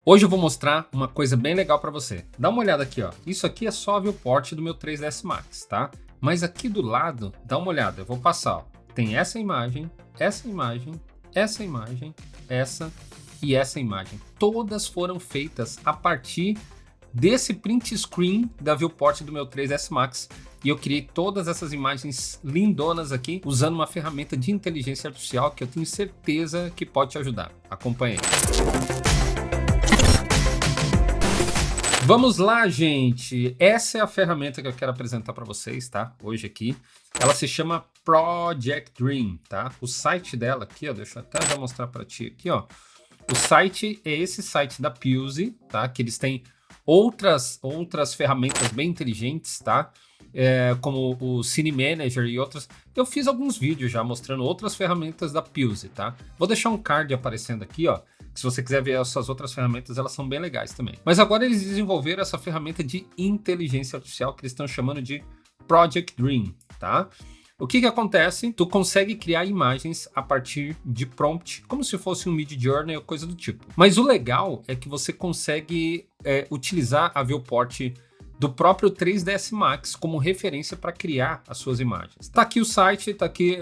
Hoje eu vou mostrar uma coisa bem legal para você. Dá uma olhada aqui, ó. Isso aqui é só a viewport do meu 3ds Max, tá? Mas aqui do lado, dá uma olhada. Eu vou passar, ó. Tem essa imagem, essa imagem, essa imagem, essa e essa imagem. Todas foram feitas a partir desse print screen da viewport do meu 3ds Max. E eu criei todas essas imagens lindonas aqui usando uma ferramenta de inteligência artificial que eu tenho certeza que pode te ajudar. Acompanhe aí. Vamos lá, gente. Essa é a ferramenta que eu quero apresentar para vocês, tá? Hoje aqui. Ela se chama Project Dream, tá? O site dela aqui, ó, deixa eu até já mostrar para ti aqui, ó. O site é esse site da Puse, tá? Que eles têm outras ferramentas bem inteligentes, tá? Como o Cine Manager e outras. Eu fiz alguns vídeos já mostrando outras ferramentas da Puse, tá? Vou deixar um card aparecendo aqui, ó. Se você quiser ver essas outras ferramentas, elas são bem legais também. Mas agora eles desenvolveram essa ferramenta de inteligência artificial que eles estão chamando de Project Dream, tá? O que acontece? Tu consegue criar imagens a partir de prompt, como se fosse um Midjourney ou coisa do tipo. Mas o legal é que você consegue utilizar a viewport do próprio 3ds Max como referência para criar as suas imagens. Tá aqui o site, tá aqui,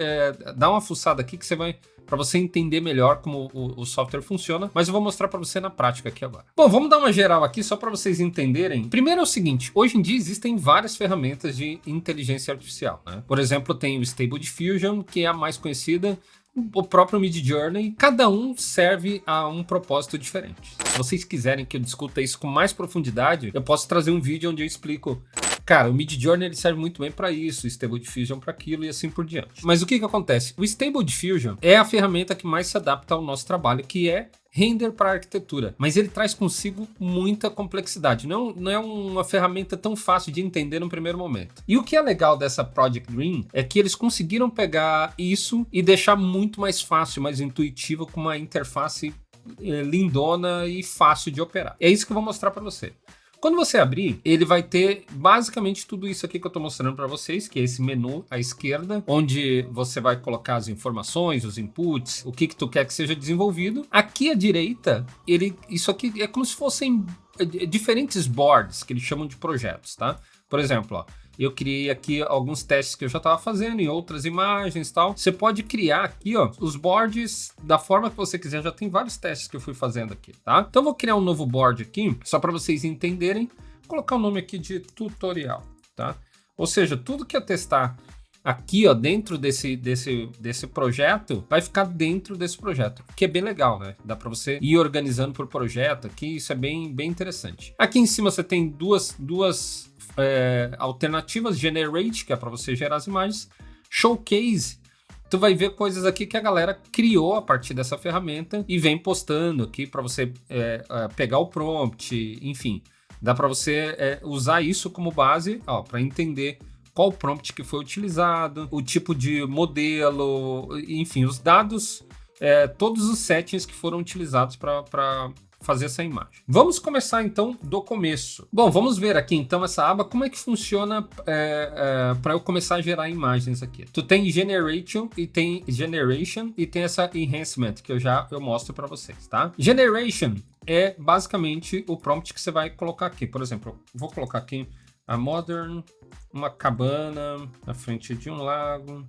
dá uma fuçada aqui que você vai, para você entender melhor como o software funciona, mas eu vou mostrar para você na prática aqui agora. Bom, vamos dar uma geral aqui só para vocês entenderem. Primeiro é o seguinte, hoje em dia existem várias ferramentas de inteligência artificial, né? Por exemplo, tem o Stable Diffusion, que é a mais conhecida, o próprio Midjourney, cada um serve a um propósito diferente. Se vocês quiserem que eu discuta isso com mais profundidade, eu posso trazer um vídeo onde eu explico. Cara, o Midjourney ele serve muito bem para isso, o Stable Diffusion para aquilo e assim por diante. Mas o que acontece? O Stable Diffusion é a ferramenta que mais se adapta ao nosso trabalho, que é render para arquitetura, mas ele traz consigo muita complexidade, não é uma ferramenta tão fácil de entender no primeiro momento. E o que é legal dessa Project Dream é que eles conseguiram pegar isso e deixar muito mais fácil, mais intuitivo, com uma interface lindona e fácil de operar. É isso que eu vou mostrar para você. Quando você abrir, ele vai ter basicamente tudo isso aqui que eu estou mostrando para vocês, que é esse menu à esquerda, onde você vai colocar as informações, os inputs, o que tu quer que seja desenvolvido. Aqui à direita, isso aqui é como se fossem diferentes boards, que eles chamam de projetos, tá? Por exemplo, ó, eu criei aqui alguns testes que eu já estava fazendo em outras imagens e tal. Você pode criar aqui, ó, os boards da forma que você quiser. Já tem vários testes que eu fui fazendo aqui, tá? Então eu vou criar um novo board aqui, só para vocês entenderem. Vou colocar o nome aqui de tutorial, tá? Ou seja, tudo que eu testar aqui, ó, dentro desse projeto, vai ficar dentro desse projeto, que é bem legal, né? Dá para você ir organizando por projeto aqui, isso é bem interessante. Aqui em cima você tem duas alternativas, Generate, que é para você gerar as imagens, Showcase, tu vai ver coisas aqui que a galera criou a partir dessa ferramenta e vem postando aqui para você pegar o prompt, enfim, dá para você usar isso como base para entender qual prompt que foi utilizado, o tipo de modelo, enfim, os dados, todos os settings que foram utilizados para fazer essa imagem. Vamos começar então do começo. Bom, vamos ver aqui então essa aba, como é que funciona para eu começar a gerar imagens aqui. Tu tem Generation e tem essa Enhancement que eu mostro para vocês, tá? Generation é basicamente o prompt que você vai colocar aqui. Por exemplo, eu vou colocar aqui a Modern, uma cabana na frente de um lago.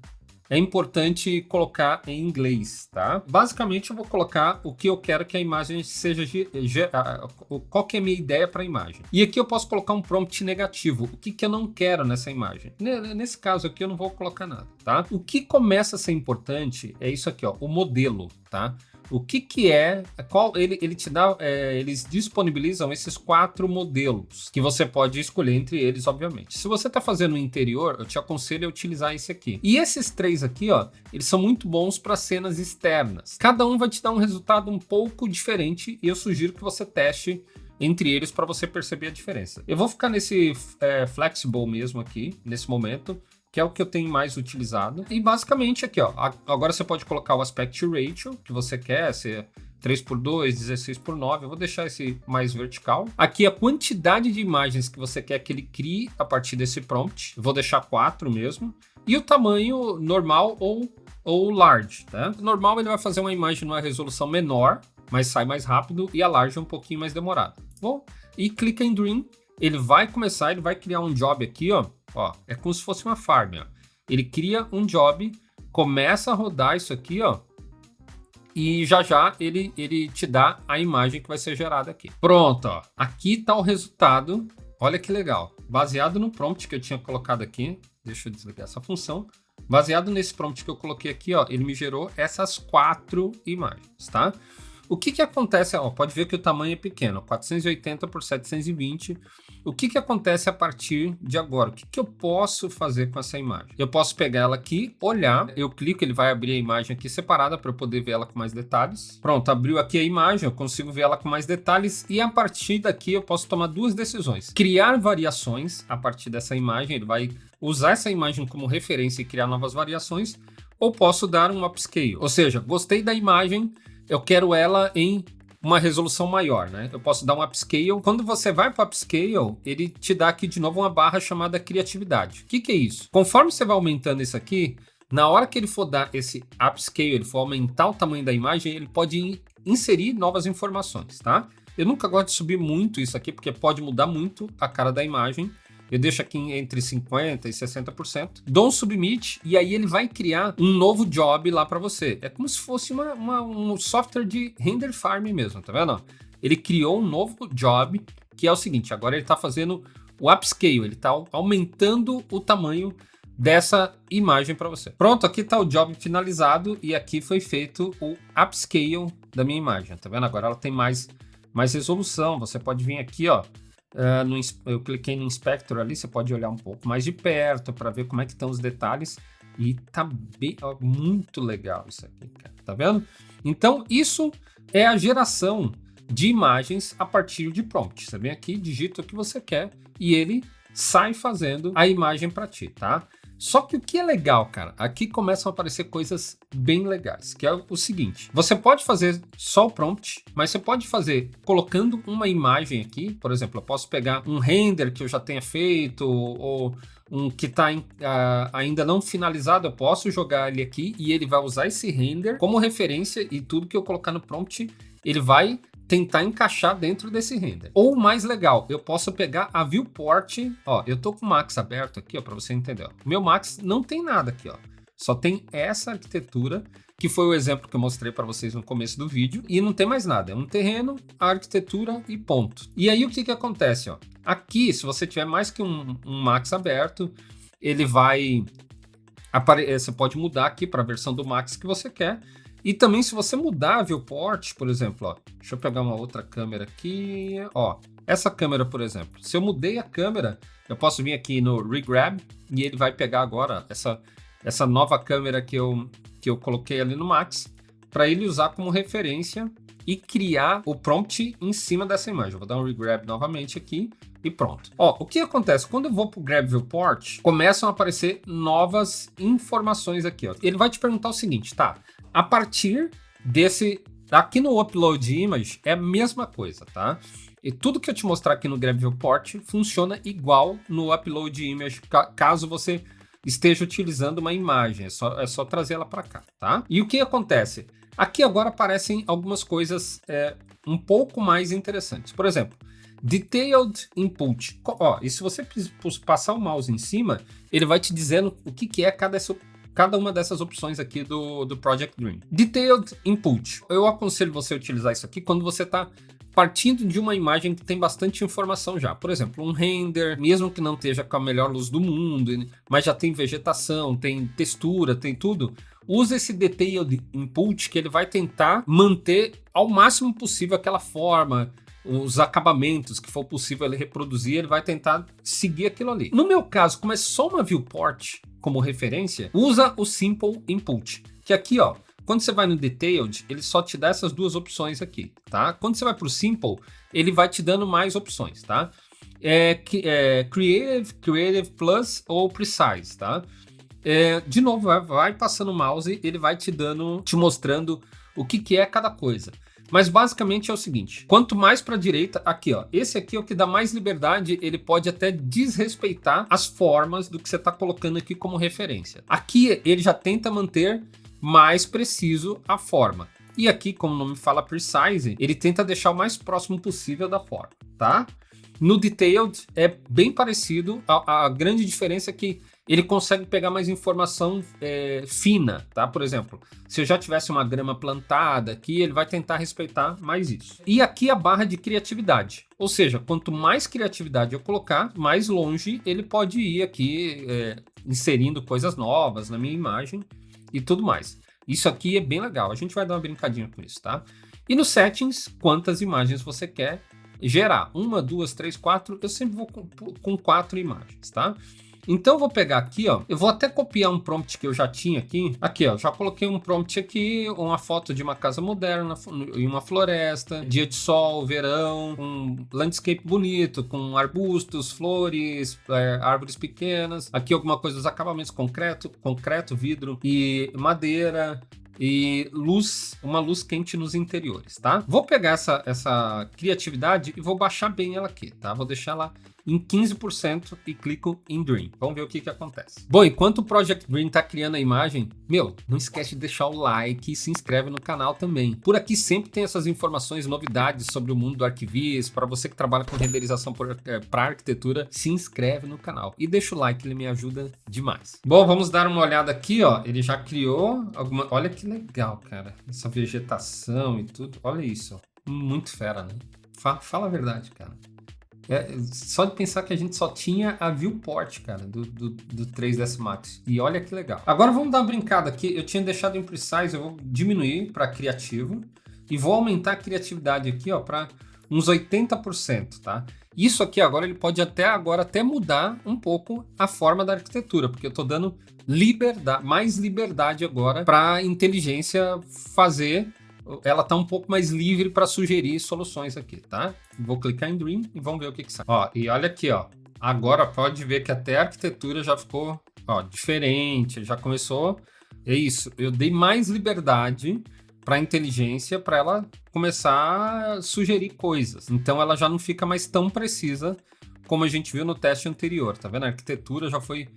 É importante colocar em inglês, tá? Basicamente eu vou colocar o que eu quero que a imagem seja, qual que é a minha ideia para a imagem. E aqui eu posso colocar um prompt negativo, o que eu não quero nessa imagem. Nesse caso aqui eu não vou colocar nada, tá? O que começa a ser importante é isso aqui, ó, o modelo, tá? O que é, ele te dá, eles disponibilizam esses 4 modelos, que você pode escolher entre eles, obviamente. Se você está fazendo um interior, eu te aconselho a utilizar esse aqui. E esses 3 aqui, ó, eles são muito bons para cenas externas. Cada um vai te dar um resultado um pouco diferente e eu sugiro que você teste entre eles para você perceber a diferença. Eu vou ficar nesse Flexible mesmo aqui, nesse momento, que é o que eu tenho mais utilizado. E basicamente aqui, ó, agora você pode colocar o aspect ratio que você quer, ser 3:2, 16:9, eu vou deixar esse mais vertical. Aqui a quantidade de imagens que você quer que ele crie a partir desse prompt, eu vou deixar 4 mesmo. E o tamanho normal ou large, tá? Normal ele vai fazer uma imagem numa resolução menor, mas sai mais rápido, e a large é um pouquinho mais demorado. Bom, e clica em Dream, ele vai criar um job aqui, ó, é como se fosse uma farm, ó. Ele cria um job, começa a rodar isso aqui, ó, e já ele te dá a imagem que vai ser gerada aqui. Pronto, ó. Aqui tá o resultado. Olha que legal. Baseado no prompt que eu tinha colocado aqui, deixa eu desligar essa função. Baseado nesse prompt que eu coloquei aqui, ó, ele me gerou essas 4 imagens, tá? O que acontece, ó, pode ver que o tamanho é pequeno, 480 por 720. O que acontece a partir de agora? O que eu posso fazer com essa imagem? Eu posso pegar ela aqui, olhar, eu clico, ele vai abrir a imagem aqui separada para eu poder ver ela com mais detalhes. Pronto, abriu aqui a imagem, eu consigo ver ela com mais detalhes e a partir daqui eu posso tomar 2 decisões. Criar variações a partir dessa imagem, ele vai usar essa imagem como referência e criar novas variações, ou posso dar um upscale, ou seja, gostei da imagem, eu quero ela em uma resolução maior, né? Eu posso dar um upscale. Quando você vai para o upscale, ele te dá aqui de novo uma barra chamada criatividade. O que é isso? Conforme você vai aumentando isso aqui, na hora que ele for dar esse upscale, ele for aumentar o tamanho da imagem, ele pode inserir novas informações, tá? Eu nunca gosto de subir muito isso aqui, porque pode mudar muito a cara da imagem. Eu deixo aqui entre 50% e 60%. Dou um submit e aí ele vai criar um novo job lá para você. É como se fosse um software de render farm mesmo, tá vendo? Ele criou um novo job que é o seguinte, agora ele está fazendo o upscale, ele está aumentando o tamanho dessa imagem para você. Pronto, aqui está o job finalizado e aqui foi feito o upscale da minha imagem, tá vendo? Agora ela tem mais resolução, você pode vir aqui, ó, eu cliquei no Inspector ali, você pode olhar um pouco mais de perto para ver como é que estão os detalhes e tá bem, ó, muito legal isso aqui, cara, tá vendo? Então isso é a geração de imagens a partir de prompt. Você vem aqui, digita o que você quer e ele sai fazendo a imagem para ti, tá? Só que o que é legal, cara, aqui começam a aparecer coisas bem legais, que é o seguinte, você pode fazer só o prompt, mas você pode fazer colocando uma imagem aqui, por exemplo, eu posso pegar um render que eu já tenha feito, ou um que está ainda não finalizado, eu posso jogar ele aqui e ele vai usar esse render como referência e tudo que eu colocar no prompt, ele vai tentar encaixar dentro desse render. Ou mais legal, eu posso pegar a viewport, ó, eu tô com o Max aberto aqui, ó, para você entender, ó. O meu Max não tem nada aqui, ó. Só tem essa arquitetura, que foi o exemplo que eu mostrei para vocês no começo do vídeo, e não tem mais nada, é um terreno, a arquitetura e ponto. E aí o que acontece, ó? Aqui, se você tiver mais que um Max aberto, ele vai você pode mudar aqui para a versão do Max que você quer. E também se você mudar a viewport, por exemplo, ó, deixa eu pegar uma outra câmera aqui, ó, essa câmera, por exemplo, se eu mudei a câmera, eu posso vir aqui no Regrab e ele vai pegar agora essa nova câmera que eu coloquei ali no Max, para ele usar como referência e criar o prompt em cima dessa imagem. Eu vou dar um Regrab novamente aqui e pronto. Ó, o que acontece? Quando eu vou para o Grab Viewport, começam a aparecer novas informações aqui, ó. Ele vai te perguntar o seguinte, tá? A partir desse... Aqui no Upload Image é a mesma coisa, tá? E tudo que eu te mostrar aqui no Grab Viewport funciona igual no Upload Image, caso você esteja utilizando uma imagem. É só trazer ela para cá, tá? E o que acontece? Aqui agora aparecem algumas coisas um pouco mais interessantes. Por exemplo, Detailed Input. Ó, e se você passar o mouse em cima, ele vai te dizendo o que é cada uma dessas opções aqui do Project Dream. Detailed Input. Eu aconselho você a utilizar isso aqui quando você está partindo de uma imagem que tem bastante informação já. Por exemplo, um render, mesmo que não esteja com a melhor luz do mundo, mas já tem vegetação, tem textura, tem tudo. Usa esse Detailed Input que ele vai tentar manter ao máximo possível aquela forma, os acabamentos que for possível ele reproduzir, ele vai tentar seguir aquilo ali. No meu caso, como é só uma viewport como referência, usa o Simple Input, que aqui, ó, quando você vai no Detailed, ele só te dá essas duas opções aqui, tá? Quando você vai para o Simple, ele vai te dando mais opções, tá? Creative Plus ou Precise, tá? De novo, vai passando o mouse, ele vai te mostrando o que é cada coisa. Mas basicamente é o seguinte, quanto mais para a direita, aqui ó, esse aqui é o que dá mais liberdade, ele pode até desrespeitar as formas do que você está colocando aqui como referência. Aqui ele já tenta manter mais preciso a forma. E aqui, como o nome fala Precise, ele tenta deixar o mais próximo possível da forma, tá? No Detailed é bem parecido, a grande diferença é que ele consegue pegar mais informação fina, tá? Por exemplo, se eu já tivesse uma grama plantada aqui, ele vai tentar respeitar mais isso. E aqui a barra de criatividade, ou seja, quanto mais criatividade eu colocar, mais longe ele pode ir aqui inserindo coisas novas na minha imagem e tudo mais. Isso aqui é bem legal, a gente vai dar uma brincadinha com isso, tá? E nos settings, quantas imagens você quer gerar? 1, 2, 3, 4, eu sempre vou com 4 imagens, tá? Então eu vou pegar aqui, ó, eu vou até copiar um prompt que eu já tinha aqui. Aqui, ó, já coloquei um prompt aqui, uma foto de uma casa moderna em uma floresta, dia de sol, verão, um landscape bonito, com arbustos, flores, árvores pequenas. Aqui alguma coisa dos acabamentos concreto, vidro e madeira. E uma luz quente nos interiores, tá? Vou pegar essa criatividade e vou baixar bem ela aqui, tá? Vou deixar ela em 15% e clico em Dream. Vamos ver o que acontece. Bom, enquanto o Project Dream tá criando a imagem, não esquece de deixar o like e se inscreve no canal também. Por aqui sempre tem essas informações, novidades sobre o mundo do ArcViz. Para você que trabalha com renderização para arquitetura, se inscreve no canal e deixa o like, ele me ajuda demais. Bom, vamos dar uma olhada aqui, ó. Ele já criou alguma... Olha que legal, cara. Essa vegetação e tudo. Olha isso, ó. Muito fera, né? Fala a verdade, cara. Só de pensar que a gente só tinha a viewport, cara, do 3ds Max. E olha que legal. Agora vamos dar uma brincada aqui. Eu tinha deixado em Precise, eu vou diminuir para criativo. E vou aumentar a criatividade aqui, ó, para uns 80%, tá? Isso aqui agora, ele pode até mudar um pouco a forma da arquitetura, porque eu tô dando mais liberdade agora para a inteligência fazer. Ela tá um pouco mais livre para sugerir soluções aqui, tá? Vou clicar em Dream e vamos ver o que sai. Ó, e olha aqui, ó. Agora pode ver que até a arquitetura já ficou, ó, diferente, já começou. É isso, eu dei mais liberdade para a inteligência para ela começar a sugerir coisas. Então ela já não fica mais tão precisa como a gente viu no teste anterior, tá vendo? A arquitetura já foi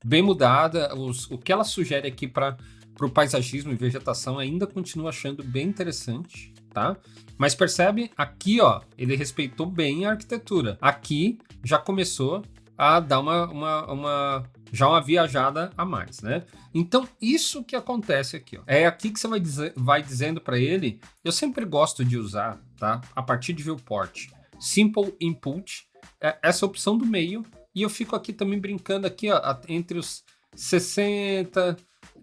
bem mudada, o que ela sugere aqui para o paisagismo e vegetação ainda continuo achando bem interessante, tá? Mas percebe, aqui, ó, ele respeitou bem a arquitetura. Aqui já começou a dar uma viajada a mais, né? Então, isso que acontece aqui, ó. É aqui que você vai dizendo para ele, eu sempre gosto de usar, tá? A partir de viewport, simple input, essa opção do meio, e eu fico aqui também brincando aqui, ó, entre os 60...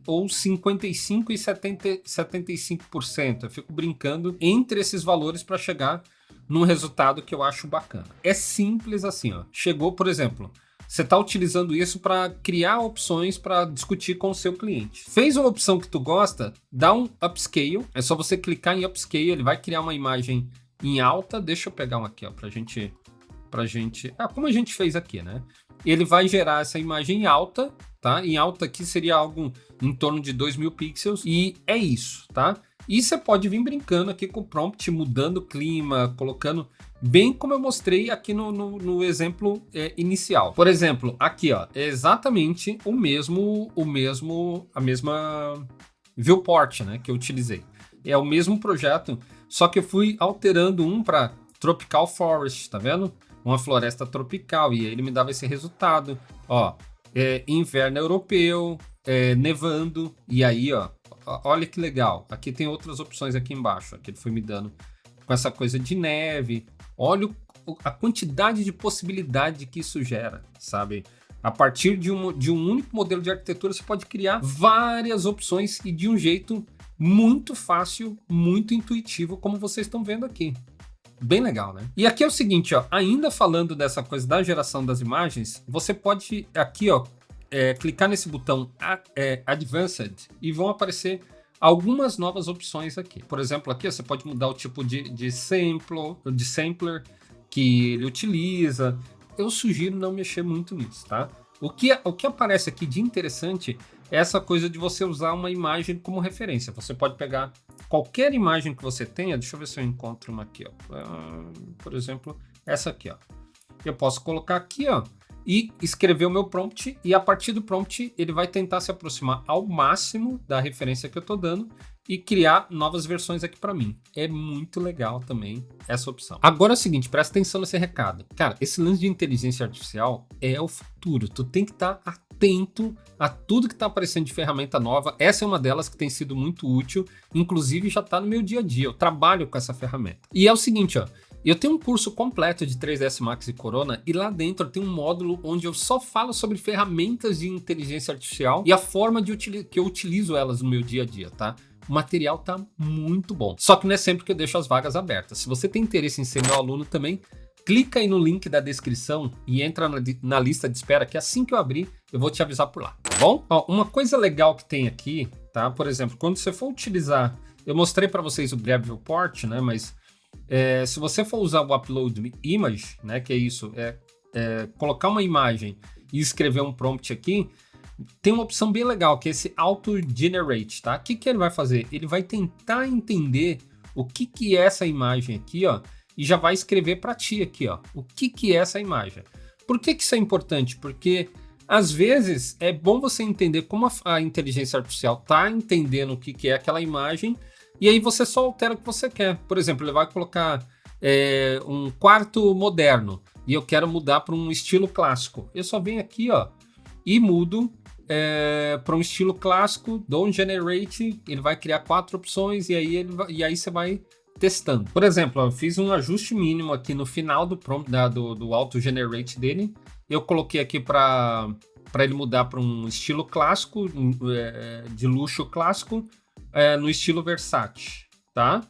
ou 55% e 75%. Eu fico brincando entre esses valores para chegar num resultado que eu acho bacana. É simples assim, ó. Chegou, por exemplo, você está utilizando isso para criar opções para discutir com o seu cliente. Fez uma opção que tu gosta, dá um upscale. É só você clicar em upscale, ele vai criar uma imagem em alta. Deixa eu pegar um aqui, ó, pra gente... como a gente fez aqui, né? Ele vai gerar essa imagem em alta, tá? Em alta aqui seria algo em torno de 2.000 pixels e é isso, tá? E você pode vir brincando aqui com o prompt, mudando o clima, colocando bem como eu mostrei aqui no exemplo inicial. Por exemplo, aqui, ó, é exatamente a mesma viewport, né, que eu utilizei. É o mesmo projeto, só que eu fui alterando um para Tropical Forest, tá vendo? Uma floresta tropical, e aí ele me dava esse resultado, ó, inverno europeu, nevando, e aí, ó, olha que legal, aqui tem outras opções aqui embaixo, que ele foi me dando com essa coisa de neve, olha a quantidade de possibilidade que isso gera, sabe? A partir de um único modelo de arquitetura, você pode criar várias opções e de um jeito muito fácil, muito intuitivo, como vocês estão vendo aqui. Bem legal, né? E aqui é o seguinte, ó, ainda falando dessa coisa da geração das imagens, você pode aqui, ó, clicar nesse botão Advanced e vão aparecer algumas novas opções aqui. Por exemplo, aqui ó, você pode mudar o tipo de sampler que ele utiliza. Eu sugiro não mexer muito nisso, tá? O que aparece aqui de interessante é essa coisa de você usar uma imagem como referência. Você pode pegar qualquer imagem que você tenha, deixa eu ver se eu encontro uma aqui, ó. Por exemplo, essa aqui, ó. Eu posso colocar aqui, ó, e escrever o meu prompt, e a partir do prompt ele vai tentar se aproximar ao máximo da referência que eu estou dando e criar novas versões aqui para mim. É muito legal também essa opção. Agora é o seguinte, presta atenção nesse recado. Cara, esse lance de inteligência artificial é o futuro. Tu tem que estar atento a tudo que está aparecendo de ferramenta nova. Essa é uma delas que tem sido muito útil, inclusive já está no meu dia a dia. Eu trabalho com essa ferramenta. E é o seguinte, ó. Eu tenho um curso completo de 3ds Max e Corona e lá dentro tem um módulo onde eu só falo sobre ferramentas de inteligência artificial e a forma que eu utilizo elas no meu dia a dia, tá? O material tá muito bom. Só que não é sempre que eu deixo as vagas abertas. Se você tem interesse em ser meu aluno também, clica aí no link da descrição e entra na lista de espera que assim que eu abrir, eu vou te avisar por lá, tá bom? Ó, uma coisa legal que tem aqui, tá? Por exemplo, quando você for utilizar... Eu mostrei para vocês o Grab Viewport, né? Mas se você for usar o Upload Image, né? Que é isso, colocar uma imagem e escrever um prompt aqui, tem uma opção bem legal, que é esse Auto Generate, tá? O que ele vai fazer? Ele vai tentar entender o que é essa imagem aqui, ó, e já vai escrever para ti aqui, ó, o que é essa imagem. Por que isso é importante? Porque às vezes é bom você entender como a inteligência artificial tá entendendo o que é aquela imagem, e aí você só altera o que você quer. Por exemplo, ele vai colocar um quarto moderno, e eu quero mudar para um estilo clássico. Eu só venho aqui, ó, e mudo para um estilo clássico, dou um generate, ele vai criar 4 opções e aí você vai testando. Por exemplo, eu fiz um ajuste mínimo aqui no final do prompt do auto generate dele. Eu coloquei aqui para ele mudar para um estilo clássico, de luxo clássico, no estilo Versace, tá?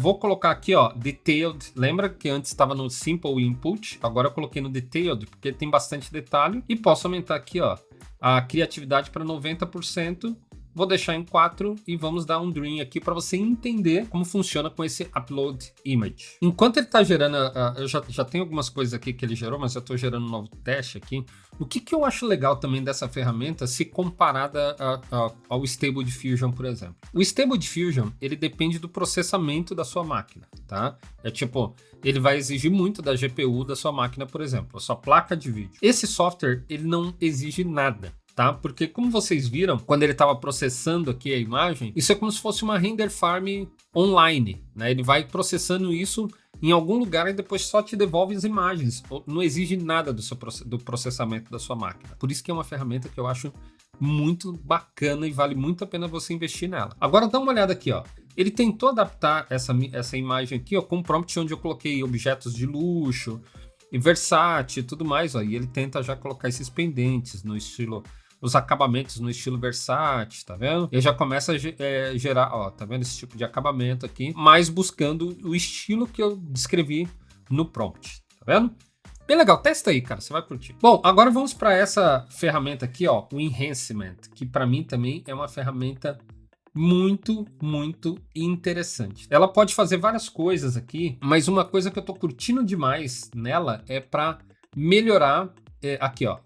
Vou colocar aqui, ó, Detailed. Lembra que antes estava no Simple Input? Agora eu coloquei no Detailed, porque tem bastante detalhe. E posso aumentar aqui, ó, a criatividade para 90%. Vou deixar em 4 e vamos dar um Dream aqui para você entender como funciona com esse Upload Image. Enquanto ele está gerando, eu já tenho algumas coisas aqui que ele gerou, mas eu estou gerando um novo teste aqui. O que eu acho legal também dessa ferramenta, se comparada ao Stable Diffusion, por exemplo. O Stable Diffusion, ele depende do processamento da sua máquina, tá? É tipo, ele vai exigir muito da GPU da sua máquina, por exemplo, a sua placa de vídeo. Esse software, ele não exige nada. Tá? Porque como vocês viram, quando ele estava processando aqui a imagem, isso é como se fosse uma render farm online, né? Ele vai processando isso em algum lugar e depois só te devolve as imagens. Não exige nada do processamento da sua máquina. Por isso que é uma ferramenta que eu acho muito bacana e vale muito a pena você investir nela. Agora dá uma olhada aqui, ó. Ele tentou adaptar essa imagem aqui, ó, com um prompt onde eu coloquei objetos de luxo e Versace e tudo mais, ó. E ele tenta já colocar esses pendentes no estilo... os acabamentos no estilo Versace, tá vendo? E já começa a gerar, ó, tá vendo esse tipo de acabamento aqui, mas buscando o estilo que eu descrevi no prompt, tá vendo? Bem legal, testa aí, cara, você vai curtir. Bom, agora vamos para essa ferramenta aqui, ó, o Enhancement, que para mim também é uma ferramenta muito, muito interessante. Ela pode fazer várias coisas aqui, mas uma coisa que eu tô curtindo demais nela é para melhorar, aqui, ó.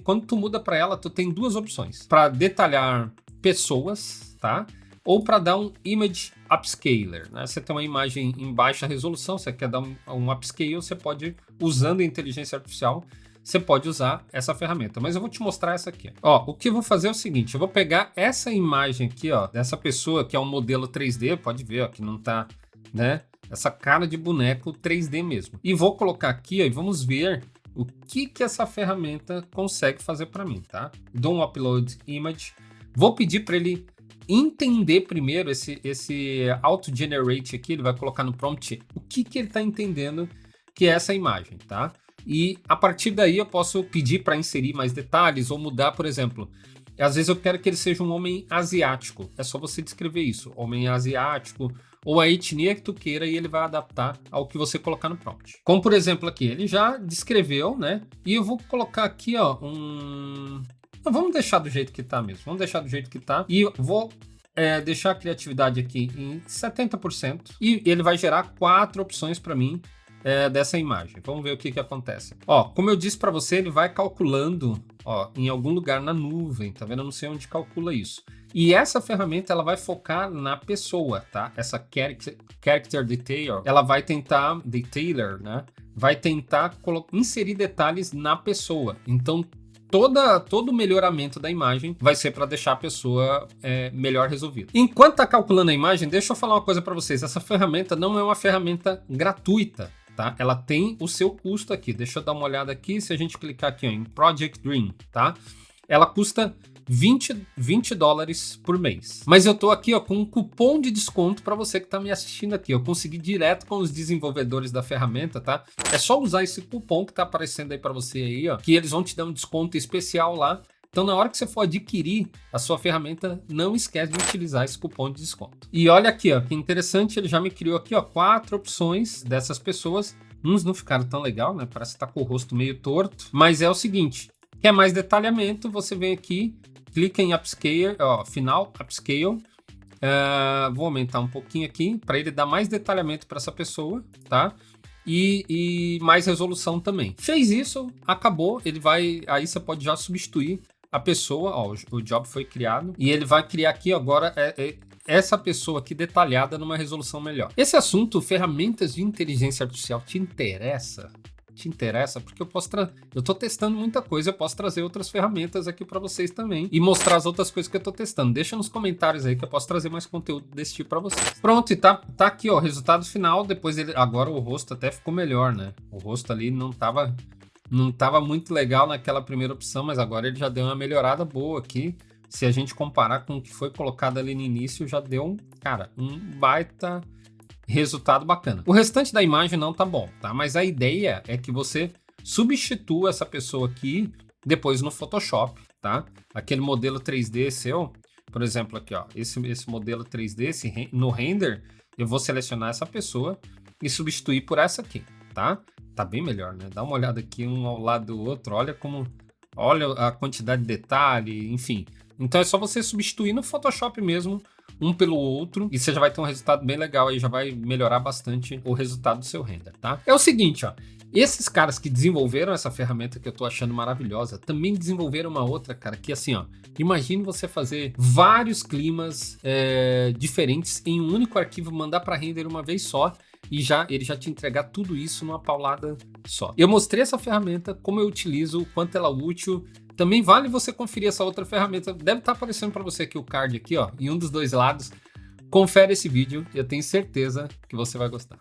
Quando tu muda para ela, tu tem duas opções: para detalhar pessoas, tá? Ou para dar um image upscaler, né? Você tem uma imagem em baixa resolução, você quer dar um upscale, você pode, usando a inteligência artificial, você pode usar essa ferramenta. Mas eu vou te mostrar essa aqui. Ó, o que eu vou fazer é o seguinte: eu vou pegar essa imagem aqui, ó, dessa pessoa que é um modelo 3D, pode ver, ó, que não tá, né? Essa cara de boneco 3D mesmo. E vou colocar aqui, ó, e vamos ver o que essa ferramenta consegue fazer para mim, tá? Dou um Upload Image. Vou pedir para ele entender primeiro esse Auto Generate aqui. Ele vai colocar no prompt o que ele está entendendo que é essa imagem, tá? E a partir daí eu posso pedir para inserir mais detalhes ou mudar, por exemplo. Às vezes eu quero que ele seja um homem asiático. É só você descrever isso. Homem asiático, ou a etnia que tu queira, e ele vai adaptar ao que você colocar no prompt. Como por exemplo aqui, ele já descreveu, né? E eu vou colocar aqui, ó, Não, vamos deixar do jeito que tá mesmo. Vamos deixar do jeito que tá. E vou deixar a criatividade aqui em 70%. E ele vai gerar 4 opções para mim dessa imagem. Vamos ver o que acontece. Ó, como eu disse para você, ele vai calculando, ó, em algum lugar na nuvem, tá vendo? Eu não sei onde calcula isso. E essa ferramenta, ela vai focar na pessoa, tá? Essa character detail, ela vai tentar, detailer, né? vai tentar inserir detalhes na pessoa. Então, todo o melhoramento da imagem vai ser para deixar a pessoa melhor resolvida. Enquanto tá calculando a imagem, deixa eu falar uma coisa para vocês. Essa ferramenta não é uma ferramenta gratuita, tá? Ela tem o seu custo aqui. Deixa eu dar uma olhada aqui. Se a gente clicar aqui ó, em Project Dream, tá? Ela custa $20 por mês. Mas eu tô aqui ó, com um cupom de desconto para você que tá me assistindo aqui. Eu consegui direto com os desenvolvedores da ferramenta, tá? É só usar esse cupom que tá aparecendo aí para você aí, ó, que eles vão te dar um desconto especial lá. Então, na hora que você for adquirir a sua ferramenta, não esquece de utilizar esse cupom de desconto. E olha aqui, ó, que interessante, ele já me criou aqui, ó, 4 opções dessas pessoas. Uns não ficaram tão legal, né? Parece que tá com o rosto meio torto. Mas é o seguinte, quer mais detalhamento, você vem aqui, clica em Upscale, ó, final, Upscale. Vou aumentar um pouquinho aqui para ele dar mais detalhamento para essa pessoa, tá? E mais resolução também. Fez isso, acabou. Ele vai. Aí você pode já substituir a pessoa. Ó, o job foi criado e ele vai criar aqui agora essa pessoa aqui detalhada numa resolução melhor. Esse assunto, ferramentas de inteligência artificial, te interessa? Te interessa, porque eu tô testando muita coisa, eu posso trazer outras ferramentas aqui para vocês também e mostrar as outras coisas que eu tô testando. Deixa nos comentários aí que eu posso trazer mais conteúdo desse tipo para vocês. Pronto, e tá aqui, ó, o resultado final. Depois agora o rosto até ficou melhor, né? O rosto ali não tava muito legal naquela primeira opção, mas agora ele já deu uma melhorada boa aqui. Se a gente comparar com o que foi colocado ali no início, já deu um baita resultado bacana. O restante da imagem não tá bom, tá? Mas a ideia é que você substitua essa pessoa aqui depois no Photoshop, tá? Aquele modelo 3D seu, por exemplo, aqui, ó, esse modelo 3D, no render, eu vou selecionar essa pessoa e substituir por essa aqui, tá? Tá bem melhor, né? Dá uma olhada aqui um ao lado do outro, olha a quantidade de detalhe, enfim. Então é só você substituir no Photoshop mesmo, um pelo outro, e você já vai ter um resultado bem legal aí, já vai melhorar bastante o resultado do seu render, tá? É o seguinte, ó, esses caras que desenvolveram essa ferramenta que eu tô achando maravilhosa, também desenvolveram uma outra, cara, que assim, ó, imagine você fazer vários climas diferentes em um único arquivo, mandar para render uma vez só, e ele já te entregar tudo isso numa paulada só. Eu mostrei essa ferramenta, como eu utilizo, o quanto ela é útil. Também vale você conferir essa outra ferramenta. Deve estar aparecendo para você aqui o card aqui, ó, em um dos dois lados. Confere esse vídeo e eu tenho certeza que você vai gostar.